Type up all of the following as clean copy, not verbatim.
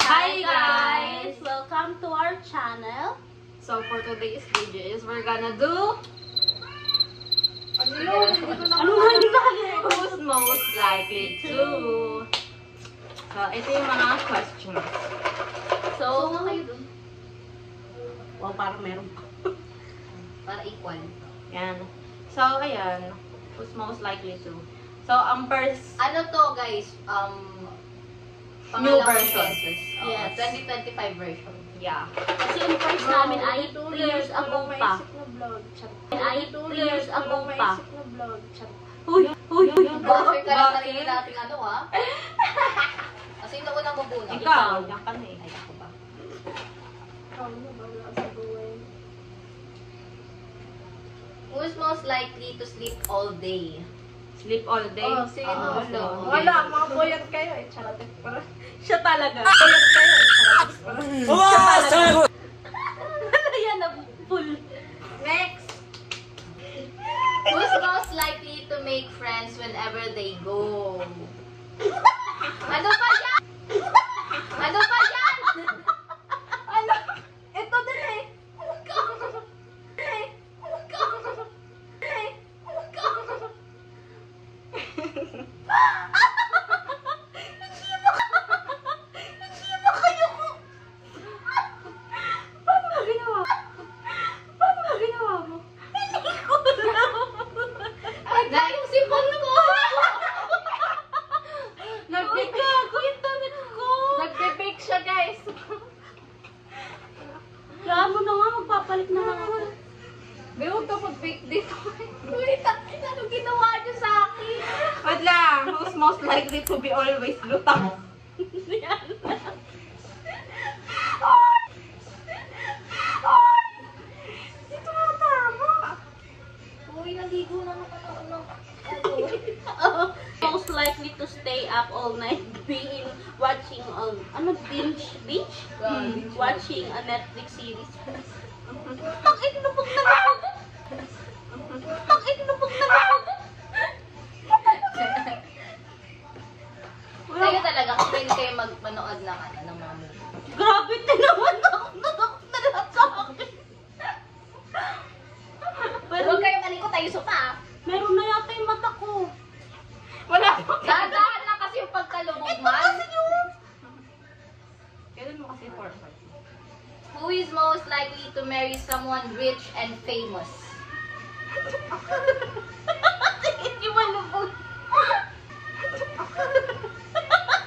Hi guys! Welcome to our channel. So for today's video is we're gonna do who's most likely to. So ito yung mga questions. So, kayo dun. Wow, parang meron pa. Para equal. Yan. So ayan, who's most likely to. So ang first Ano to guys? new Pangalawang version. beses. Yes. 2025 version. Yeah. Kasi yung first namin ay 3 years ago pa. Ay 3 years ago pa. Huy! Huy! Huy! Buffer ka lang sarili nating ano ha? Kasi yung unang mabuna. Ikaw, yan ka na eh. Ay ako ba? Who's most likely to sleep all day? Sleep all day. Oh, sino? Wala. Wala, mga boyat kayo eh. Charot. Siya talaga. Boyat kayo eh. Charot. Yan na full. Next. Who's most likely to make friends whenever they go? Ano pa yan? Ano pa yan? Ano? Ito din eh. Yung sipon ko! Uy, gago yung damit ko. Nagbe-bake siya guys. Lamo na nga, magpapalit na lang ako. Be, huwag ka mag-bake dito. Wait, ano ginawa niyo sa akin? Wait lang, who's most likely to be always lutang? Dito na tama. Uy, naligo na ano. Most likely to stay up all night being watching binge? Watching a Netflix series. Takit lubog na ako. Takit lubog na ako. Kayo talaga, kung pwede kayo magmanood ng ano, ng mga movie. Grabe, tinaman ako. Natakot na lahat sa akin. Pero Huwag kayo malikot, tayo pa. meron na yata yung mata ko. Wala pa. Dahan lang kasi yung pagkalubog Ito man. kasi yun. Kailan mo kasi forward? Who is most likely to marry someone rich and famous? Tingin yung malubog.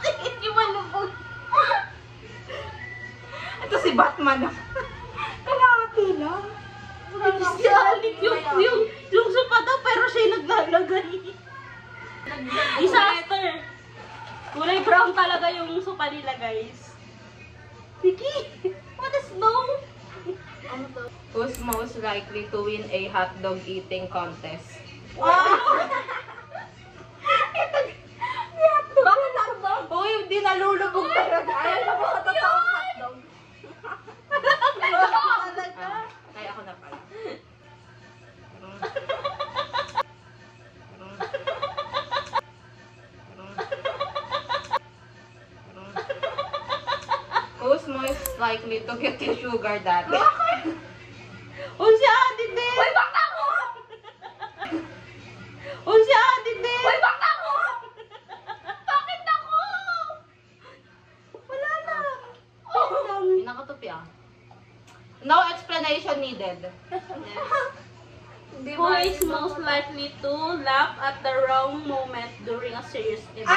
Tingin yung malubog. Ito si Batman. Kalahati lang. Siyalit yung sopa daw pero siya yung naglalagay. Disaster. Kulay brown talaga yung sopa nila, guys. Vicky, what is no? Who's most likely to win a hotdog eating contest? Bakit hotdog? Uy, hindi nalulubog talaga. Ayaw na mo sa totoong hotdog. Kaya ako na pala. Who's most likely to get a sugar daddy? O si Ate din! Uy, bakit ako? O si Ate din! Uy, bakit ako? Bakit ako? Wala na. May nakatupi ah. No explanation needed. Hindi Who is most likely to laugh at the wrong moment during a serious event?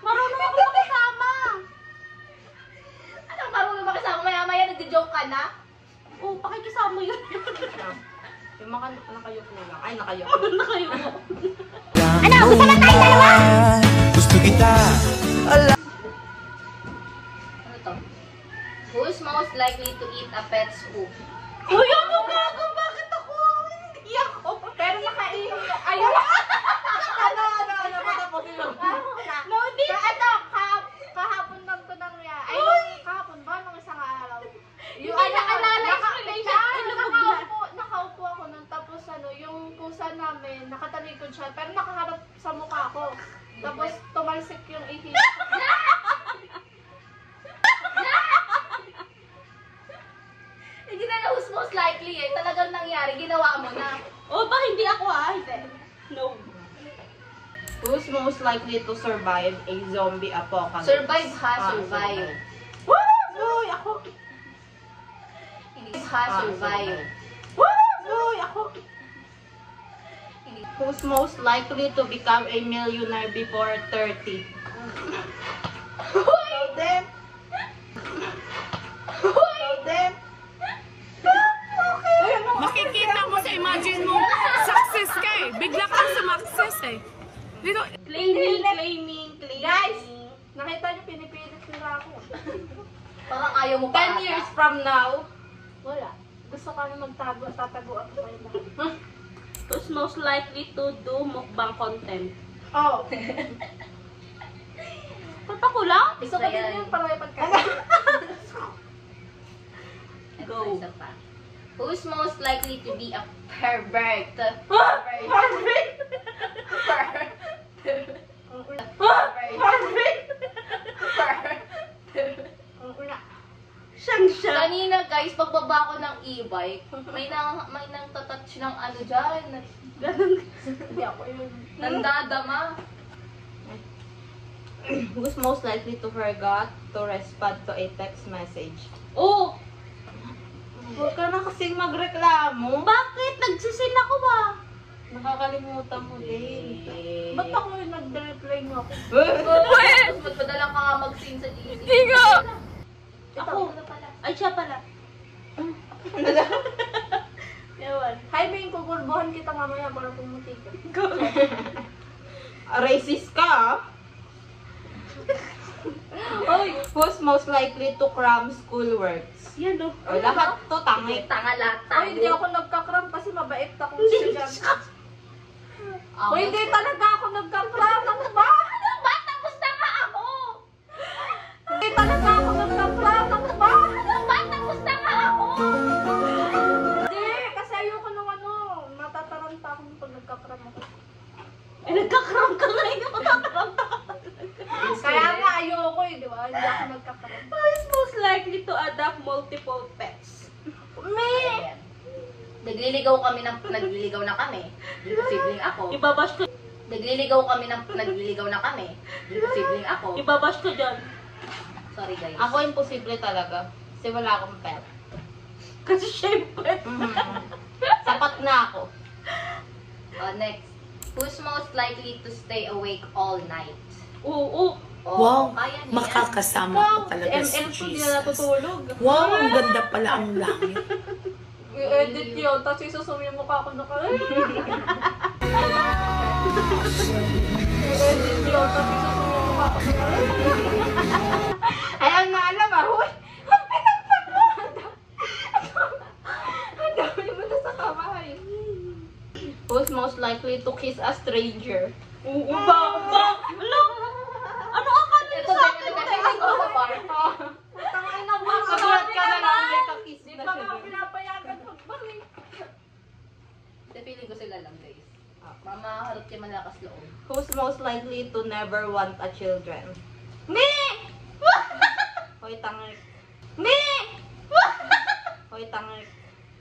Marunong ako makasama. Anong marunong ba kasama? Maya-maya nagjo-joke ka na? Oh, pakikisama yun. Yung mga nakayuko lang. Ay, nakayuko. Nakayuko. Gusto kita. Ano to? Who is most likely to eat a pet's poop? Uy, ano gago? Bakit ako? Hindi ako. Pero nakainin mo. Ayun. Ano, patapusin lang. No, hindi. Kahapon lang to nangyari. Ay, kahapon ba? Nung isang araw. Yung Hindi naalala explanation. nakaupo ako nun. Tapos yung pusa namin, nakatalikod siya. Pero nakaharap sa mukha Tapos tumalsik yung ihi. Hindi na who's most likely eh. Talagang nangyari, ginawa mo na. O ba, hindi ako Hindi. No. Who's most likely to survive a zombie apocalypse? Survive ha, survive. Uy, ako. Hindi ha, survive. Uy, ako. Who's most likely to become a millionaire before 30? Them. Them. Makikita mo sa imagine mo, success ka eh. Bigla kang sumakses eh. Dito, Claiming. Guys! Nakita niyo, pinipilit nila ako. Parang ayaw mo pa 10 years from now, Wala. Gusto kami magtago, tataguan ko kayo lahat. Who's most likely to do mukbang content? Oh! Ba't ako lang? Gusto ko din yung parang pagkain. Go. Isa pa. Who's most likely to be a pervert? Siyang siya. Kanina guys, pagbaba ko ng e-bike, may nang touch ng ano dyan. Hindi ako yun. Nandadama. who's most likely to forgot to respond to a text message? Oh, Huwag ka na kasing magreklamo. bakit? Nagsisin ako ba? Nakakalimutan mo din. Ba't ako yung nag-reply mo ako? Tapos magpadala ka nga mag-sing sa GC. Tigo! Ako. Ay, siya pala. Ewan. Hi, Bing, kugulbuhan kita mamaya para pumuti ka. Racist ka, ah. Oy, who's most likely to cram schoolworks? Yan o. O, lahat to tangit. Tanga lahat Ay, tayo. hindi ako nagkakram kasi mabait akong estudyante. Ako. O, hindi talaga ako nagkakram. Ano ba? Ano ba? Tapos na nga ako! Hindi talaga ako nagkakram. Ano ba? Ano ba? Tapos na nga ako! Hindi, kasi ayoko nung ano. Matataranta ako pag nagkakram ako. Eh, nagkakram ka ngayon. Nagkakram ka. Kaya nga ayoko eh, di ba? Hindi ako nagkakram. Who is most likely to adopt multiple pets? Me! Nagliligaw na kami. Sibling ako. Ibabash ko. Nagliligaw na kami. Sibling ako. Ibabash ko dyan. Sorry guys. Ako imposible talaga. Kasi wala akong pet. Kasi syempre. Sapat na ako. Next. Who's most likely to stay awake all night? Oo. Oh, Wow, kaya niya yan. makakasama ko talaga si ML ko di na Jesus. natutulog. Wow, ang ganda pala ang langit. I-edit yun, tapos isusum yung mukha ko na ka. I-edit yun, tapos isusum yung mukha ko na Ayan na alam ah. Huy! Ang dami mo na sa kamay. Who's most likely to kiss a stranger? Oo ba? Ano akala niyo Ito sa din akin? yung nag-feeling ko sa bar. Putang ina mo. Kagulat ka na lang may kakiss Di na pa siya. nga pinapayagan magbalik. Feeling ko sila lang guys. Mama, harap niya malakas loob. Who's most likely to never want a children? Me! Hoy, tangik. Me! Hoy, tangik.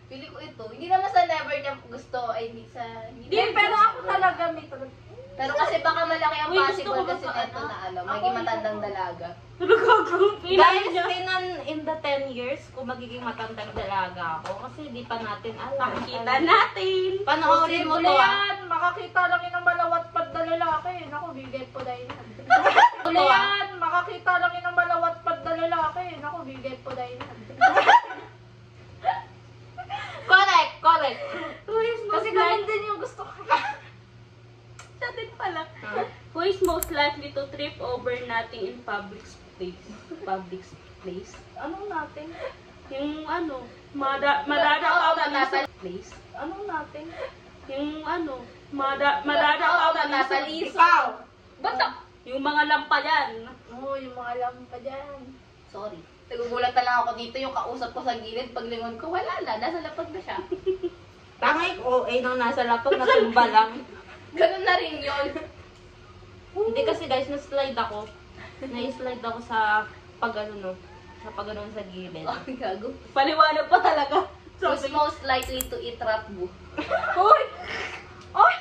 Feeling ko ito, hindi naman sa never niya gusto, ay hindi sa... Di, pero ako talaga may talaga. Pero kasi baka malaki ang Uy, gusto possible ko kasi ba neto ano? na ano, maging matandang dalaga. Ano gagawin? Guys, in the 10 years, kung magiging matandang dalaga ako, kasi di pa natin alam. Kita natin. Panoorin mo to Posible ah. yan. Makakita lang yun ng malawat-pad na lalaki. Naku, bigay po dahil yan. Ito Posible ah. yan. Makakita lang yun ng malawat-pad na lalaki. Naku, bigay po dahil yan. Correct, correct. Who is most Kasi ganun likely? din yung gusto ko. Siya din pala. Who is most likely to trip over nothing in public place? Public place? Anong natin? Yung ano, madadakaw na sa place. Anong natin? Yung ano, madadakaw na sa Nataliso. Ikaw. Ba't Yung mga lampayan. Oo, yung mga lampa dyan. Sorry. Nagugulat na lang ako dito yung kausap ko sa gilid. Paglingon ko, wala na. Nasa lapag na siya. Tangik, OA nang nasa lapag, natumba lang. Ganun na rin yun. Hindi kasi guys, na-slide ako. Na-slide ako sa pag-ano no. Sa pag-ano sa gilid. Oh, gago. Paliwanag pa talaga. Who's most likely to eat rat bu? Uy! Uy!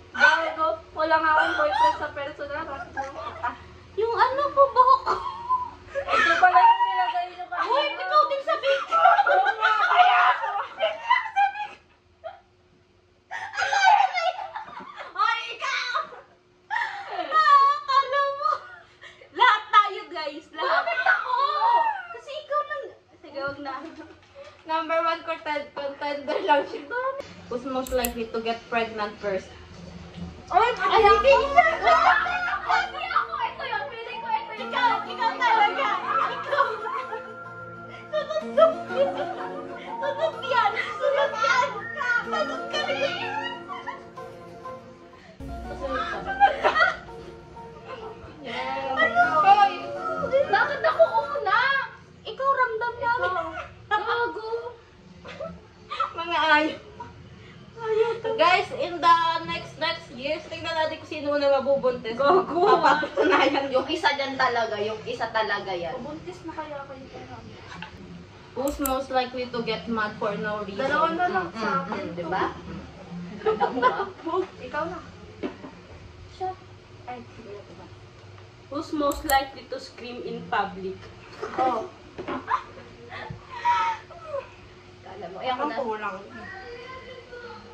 Bago, wala nga akong boyfriend sa personal. Yung ano po, buhok ko. Ito pala yung nilagay nyo kanina. Uy, ikaw din sa picture. Oo nga, kaya. Ay, ikaw! Akala mo. Lahat tayo, guys. Lahat. Bakit ako? Kasi ikaw lang. Sige, wag na. Number 1 contender lang siya. Who's most likely to get pregnant first? Ay, hindi isa. Hindi ako! Ito yun! Feeling ko ito yun! Ikaw talaga. Ikaw. Sunod yan. Sunod yan. Sunod yan. Sunod ka rin. Hoy! Bakit ako una? Ikaw ramdam namin. Gago! Mga ayaw. Guys, in the next years, tingnan natin kung sino na mabubuntis. Gago. Papatunayan yung Yung isa dyan talaga, yung isa talaga yan. Buntis na kaya kayo parang. who's most likely to get mad for no reason. Dalawa na lang sa akin. Diba? Ikaw na. Siya. Ay, Who's most likely to scream in public? oh. Kala mo, ayan ko Ang na. kulang.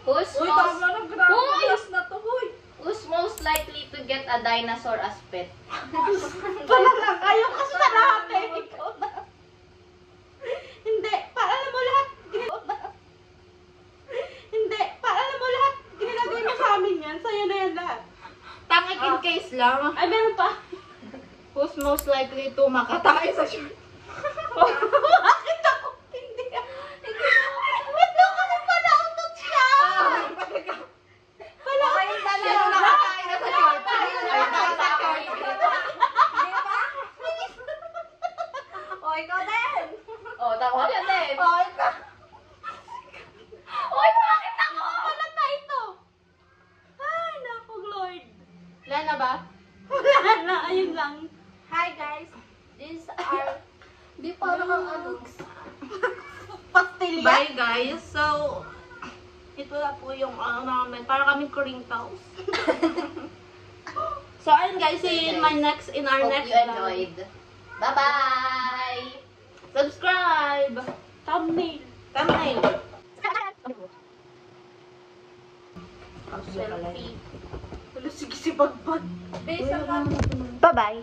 Who's Uy, most, tama na. Grabe. Uy! Last na to. Uy. who's most likely to get a dinosaur as pet? Wala lang. Ayaw kasi sa lahat eh. Ikaw na. Hindi. Paalala mo lahat. Ikaw na. Hindi. Paalala mo lahat. Ginilagay mo sa amin yan. Sa'yo na yan lahat. Tangik in case lang. Ay, meron pa. Who's most likely to makatay sa short? Bakit ako? Hindi. Ito kasi pala utot siya. Pala utot siya. Sino nakakain na sa short? Sino nakakain sa short? O, ikaw din. Oh, tama yan eh. Oh, ikaw. Uy, bakit ako? Wala na ito. Ay, naku, Lord. Wala na ba? Wala na. Ayun lang. Hi guys. These are... Di parang ang ano. Pastilya. Bye guys. So, ito na po yung ano namin. Para kami crinkles. So, ayun guys. See you in our Hope next you enjoyed. Bye-bye! Subscribe! Thumbnail. Thumbnail. Selfie. Wala, sige si Bagbag. Base lang. Bye-bye.